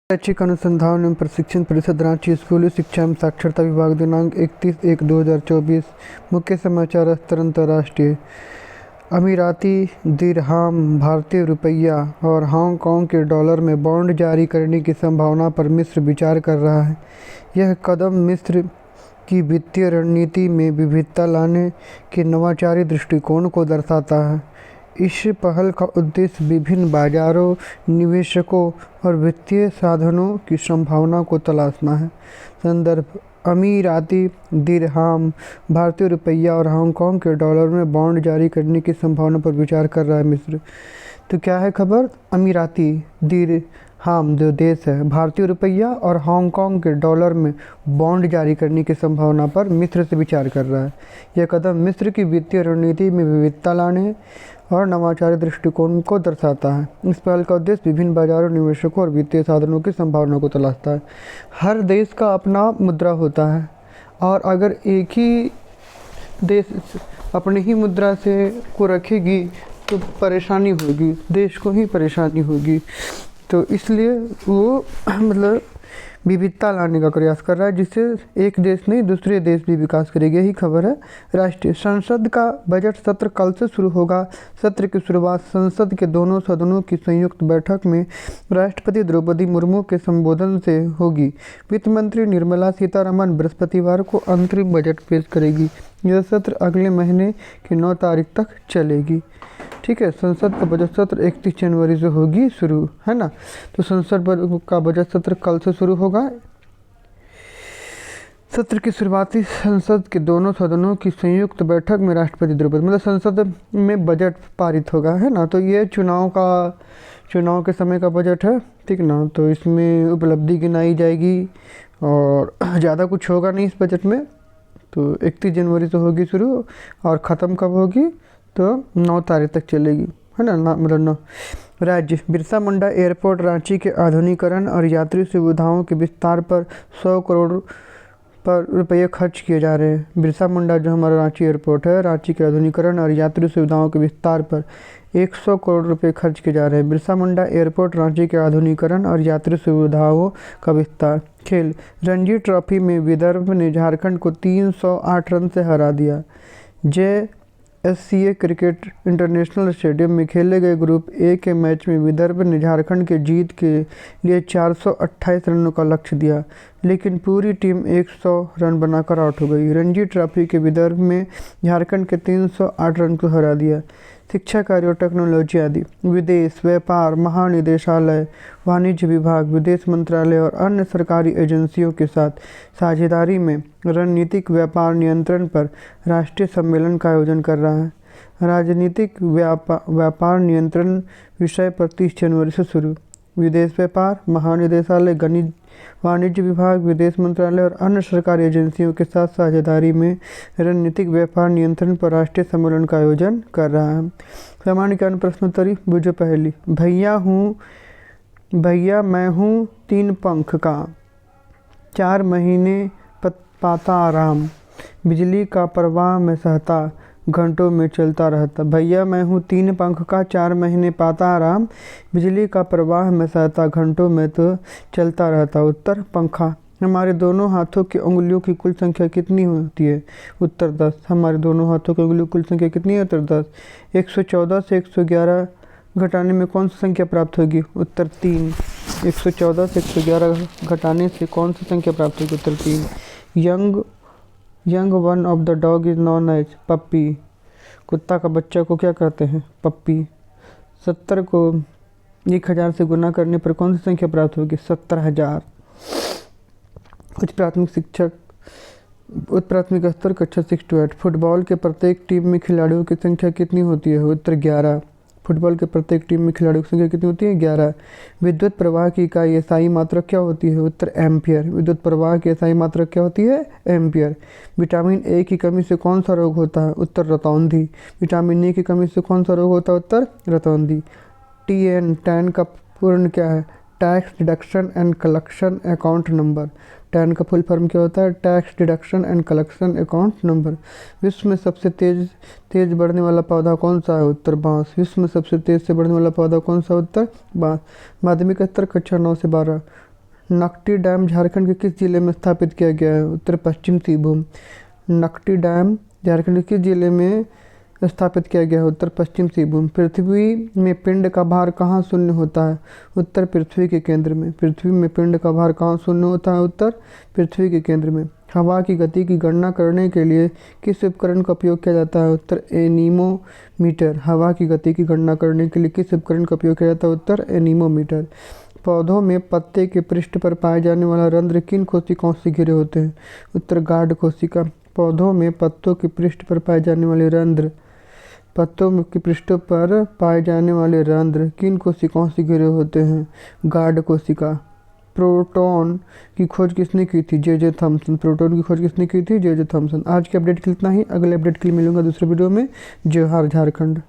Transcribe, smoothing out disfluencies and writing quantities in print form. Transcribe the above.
शैक्षिक अनुसंधान एवं प्रशिक्षण परिषद रांची स्कूली शिक्षा एवं साक्षरता विभाग दिनांक 31/1/2024। मुख्य समाचार स्तर अंतर्राष्ट्रीय। अमीराती दिरहाम, भारतीय रुपया और हांगकांग के डॉलर में बॉन्ड जारी करने की संभावना पर मिस्र विचार कर रहा है। यह कदम मिस्र की वित्तीय रणनीति में विविधता लाने के नवाचारी दृष्टिकोण को दर्शाता है। इस पहल का उद्देश्य विभिन्न बाजारों, निवेशकों और वित्तीय साधनों की संभावना को तलाशना है। संदर्भ: अमीराती दिरहाम, भारतीय रुपया और हांगकांग के डॉलर में बॉन्ड जारी करने की संभावना पर विचार कर रहा है मिस्र। तो क्या है खबर? अमीराती दिरहाम जो देश है, भारतीय रुपया और हांगकांग के डॉलर में बॉन्ड जारी करने की संभावना पर मिस्र से विचार कर रहा है। यह कदम मिस्र की वित्तीय रणनीति में विविधता लाने और नवाचारी दृष्टिकोण को दर्शाता है। इस पहल का उद्देश्य विभिन्न बाजारों, निवेशकों और वित्तीय साधनों की संभावना को तलाशता है। हर देश का अपना मुद्रा होता है और अगर एक ही देश अपनी ही मुद्रा से को रखेगी तो परेशानी होगी, देश को ही परेशानी होगी। तो इसलिए वो विविधता लाने का प्रयास कर रहा है, जिससे एक देश नहीं दूसरे देश भी विकास करेंगे। यही खबर है। राष्ट्रीय संसद का बजट सत्र कल से शुरू होगा। सत्र की शुरुआत संसद के दोनों सदनों की संयुक्त बैठक में राष्ट्रपति द्रौपदी मुर्मू के संबोधन से होगी। वित्त मंत्री निर्मला सीतारमण बृहस्पतिवार को अंतरिम बजट पेश करेगी। यह सत्र अगले महीने की 9 तारीख तक चलेगी। ठीक है, संसद का बजट सत्र 31 जनवरी से होगी शुरू, है ना। तो संसद का बजट सत्र कल से शुरू होगा। सत्र की शुरुआती संसद के दोनों सदनों की संयुक्त बैठक में राष्ट्रपति द्रौपदी संसद में बजट पारित होगा, है ना। तो ये चुनाव के समय का बजट है, ठीक ना। तो इसमें उपलब्धि गिनाई जाएगी और ज़्यादा कुछ होगा नहीं इस बजट में। तो 31 जनवरी से होगी शुरू और ख़त्म कब होगी? तो 9 तारीख तक चलेगी, है ना। 9। राज्य: बिरसा मुंडा एयरपोर्ट रांची के आधुनिकीकरण और यात्री सुविधाओं के विस्तार पर 100 करोड़ रुपये खर्च किए जा रहे हैं। बिरसा मुंडा जो हमारा रांची एयरपोर्ट है, रांची के आधुनिकीकरण और यात्री सुविधाओं के विस्तार पर 100 करोड़ रुपये खर्च किए जा रहे हैं। बिरसा मुंडा एयरपोर्ट रांची के आधुनिकीकरण और यात्री सुविधाओं का विस्तार। खेल: रणजी ट्रॉफी में विदर्भ ने झारखंड को 308 रन से हरा दिया। JSCA क्रिकेट इंटरनेशनल स्टेडियम में खेले गए ग्रुप ए के मैच में विदर्भ ने झारखंड के जीत के लिए 428 रनों का लक्ष्य दिया, लेकिन पूरी टीम 100 रन बनाकर आउट हो गई। रणजी ट्रॉफी के विदर्भ में झारखंड के 308 रन को हरा दिया। शिक्षा कार्य और टेक्नोलॉजी आदि: विदेश व्यापार महानिदेशालय, वाणिज्य विभाग, विदेश मंत्रालय और अन्य सरकारी एजेंसियों के साथ साझेदारी में रणनीतिक व्यापार नियंत्रण पर राष्ट्रीय सम्मेलन का आयोजन कर रहा है। राजनीतिक व्यापार नियंत्रण विषय पर 30 जनवरी से शुरू। विदेश व्यापार महानिदेशालय, वाणिज्य विभाग, विदेश मंत्रालय और अन्य सरकारी एजेंसियों के साथ साझेदारी में रणनीतिक व्यापार नियंत्रण पर राष्ट्रीय सम्मेलन का आयोजन कर रहा है। सामान्य ज्ञान प्रश्नोत्तरी बुझो पहली। भैया मैं हूँ 3 पंख का, 4 महीने पाता आराम, बिजली का प्रवाह में सहता, घंटों में चलता रहता। भैया मैं हूँ 3 पंख का, 4 महीने पाता आराम, बिजली का प्रवाह में सहता, घंटों में तो चलता रहता। उत्तर: पंखा। हमारे दोनों हाथों की उंगलियों की कुल संख्या कितनी होती है? उत्तर 10। हमारे दोनों हाथों की उंगलियों की कुल संख्या कितनी है? उत्तर 10। 114 से 111 घटाने में कौन सी संख्या प्राप्त होगी? उत्तर 3। 114 से 111 घटाने से कौन सी संख्या प्राप्त होगी? उत्तर 3। Young one of the dog is known as puppy. कुत्ता का बच्चा को क्या कहते हैं? पप्पी। 70 को 1000 से गुना करने पर कौन सी संख्या प्राप्त होगी? 70,000। उच्च प्राथमिक स्तर कक्षा 6 to 8। फुटबॉल के प्रत्येक टीम में खिलाड़ियों की संख्या कितनी होती है? उत्तर 11। फुटबॉल के प्रत्येक टीम में खिलाड़ियों की संख्या कितनी होती है? 11। विद्युत प्रवाह की इकाई एसआई मात्रक क्या होती है? उत्तर एम्पियर। विद्युत प्रवाह की एसआई मात्रक क्या होती है? एम्पियर। विटामिन ए की कमी से कौन सा रोग होता है? उत्तर रतौंधी। विटामिन ए की कमी से कौन सा रोग होता है? उत्तर रतौंधी। टैन का पूर्ण क्या है? Tax deduction and collection account number. Tan का फुल फॉर्म क्या होता है? Tax deduction and collection account number. विश्व में सबसे तेज बढ़ने वाला पौधा कौन सा है? उत्तर बांस। विश्व में सबसे तेज से बढ़ने वाला पौधा कौन सा? उत्तर बांस। माध्यमिक स्तर कक्षा 9 से 12। नकटी डैम झारखंड के किस जिले में स्थापित किया गया है? उत्तर पश्चिम सिंहभूम। नकटी डैम झारखंड के किस जिले में स्थापित किया गया है? उत्तर पश्चिम सिंहभूम। पृथ्वी में पिंड का भार कहाँ शून्य होता है? उत्तर पृथ्वी के केंद्र में। पृथ्वी में पिंड का भार कहाँ शून्य होता है? उत्तर पृथ्वी के केंद्र में। हवा की गति की गणना करने के लिए किस उपकरण का उपयोग किया जाता है? उत्तर एनीमोमीटर। हवा की गति की गणना करने के लिए किस उपकरण का उपयोग किया जाता है? उत्तर एनीमोमीटर। पौधों में पत्ते के पृष्ठ पर पाए जाने वाला रंध्र किन कोशिकाओं से घिरे होते हैं? उत्तर गार्ड कोशिका। पौधों में पत्तों के पृष्ठ पर पाए जाने वाले रंध्र के पृष्ठों पर पाए जाने वाले रंध्र किन कोशिकाओं से घिरे होते हैं? गार्ड कोशिका। प्रोटॉन की खोज किसने की थी? J Thomson. प्रोटॉन की खोज किसने की थी? J Thomson. आज के अपडेट के लिए इतना ही। अगले अपडेट के लिए मिलूंगा दूसरे वीडियो में। जोहार झारखंड।